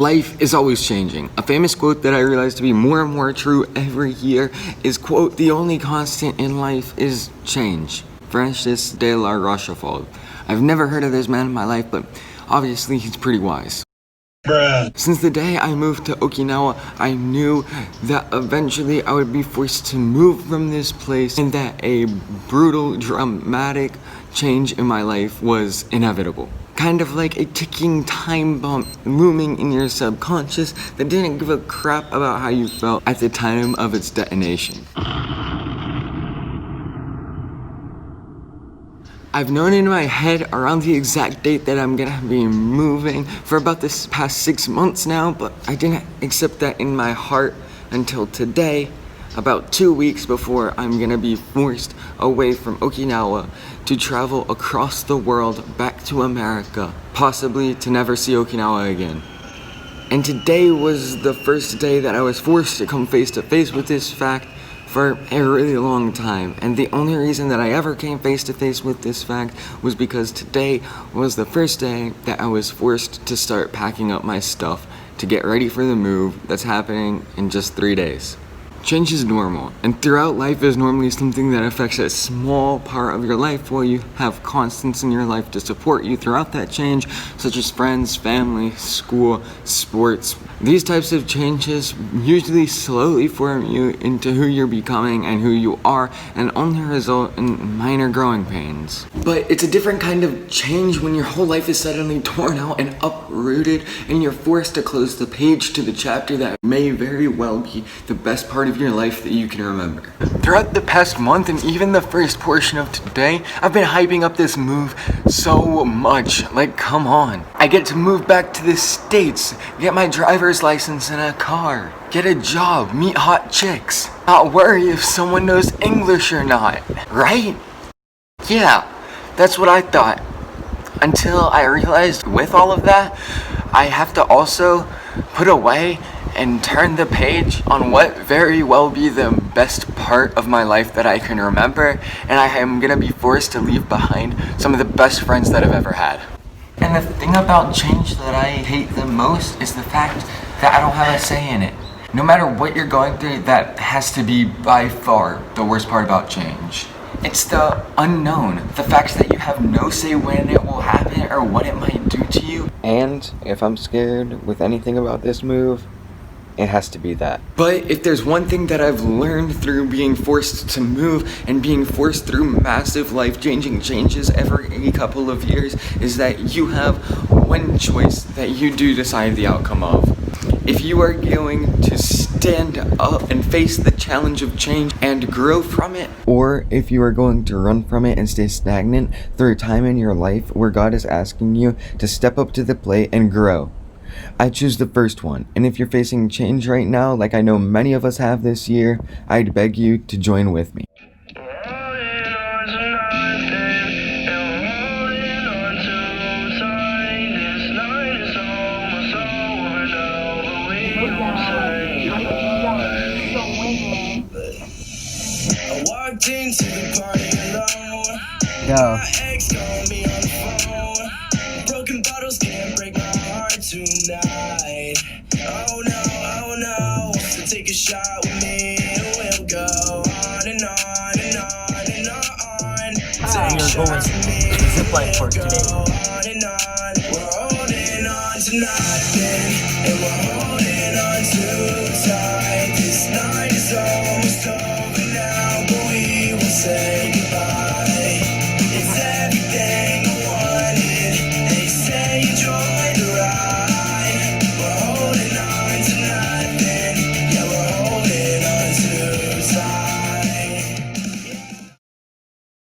Life is always changing. A famous quote that I realize to be more and more true every year is, quote, "The only constant in life is change." Francis de la Rochefoucauld. I've never heard of this man in my life, but obviously he's pretty wise. Bruh. Since the day I moved to Okinawa, I knew that eventually I would be forced to move from this place and that a brutal, dramatic change in my life was inevitable. Kind of like a ticking time bomb looming in your subconscious that didn't give a crap about how you felt at the time of its detonation. I've known in my head around the exact date that I'm gonna be moving for about this past 6 months now, but I didn't accept that in my heart until today, about 2 weeks before I'm gonna be forced away from Okinawa to travel across the world back to America, possibly to never see Okinawa again. And today was the first day that I was forced to come face to face with this fact for a really long time. And the only reason that I ever came face to face with this fact was because today was the first day that I was forced to start packing up my stuff to get ready for the move that's happening in just 3 days. Change is normal, and throughout life is normally something that affects a small part of your life while you have constants in your life to support you throughout that change, such as friends, family, school, sports. These types of changes usually slowly form you into who you're becoming and who you are, and only result in minor growing pains. But it's a different kind of change when your whole life is suddenly torn out and uprooted, and you're forced to close the page to the chapter that may very well be the best part of your life that you can remember. Throughout the past month and even the first portion of today, I've been hyping up this move so much. Like, come on. I get to move back to the States, get my driver's license in a car, get a job, meet hot chicks, not worry if someone knows English or not, right? Yeah, that's what I thought. Until I realized with all of that, I have to also put away and turn the page on what very well be the best part of my life that I can remember, and I am gonna be forced to leave behind some of the best friends that I've ever had. And the thing about change that I hate the most is the fact that I don't have a say in it. No matter what you're going through, that has to be by far the worst part about change. It's the unknown, the fact that you have no say when it will happen or what it might do to you. And if I'm scared with anything about this move, it has to be that. But if there's one thing that I've learned through being forced to move and being forced through massive life-changing changes every couple of years, is that you have one choice that you do decide the outcome of. If you are going to stand up and face the challenge of change and grow from it, or if you are going to run from it and stay stagnant through a time in your life where God is asking you to step up to the plate and grow. I choose the first one, and if you're facing change right now, like I know many of us have this year, I'd beg you to join with me. I walked into the party alone. Go. My ex called me on the phone. Broken bottles can't break my heart tonight. Oh no, so take a shot with me and we'll go on and on and on and on. Take shots with me and we'll go on and on. We're holding on tonight, baby.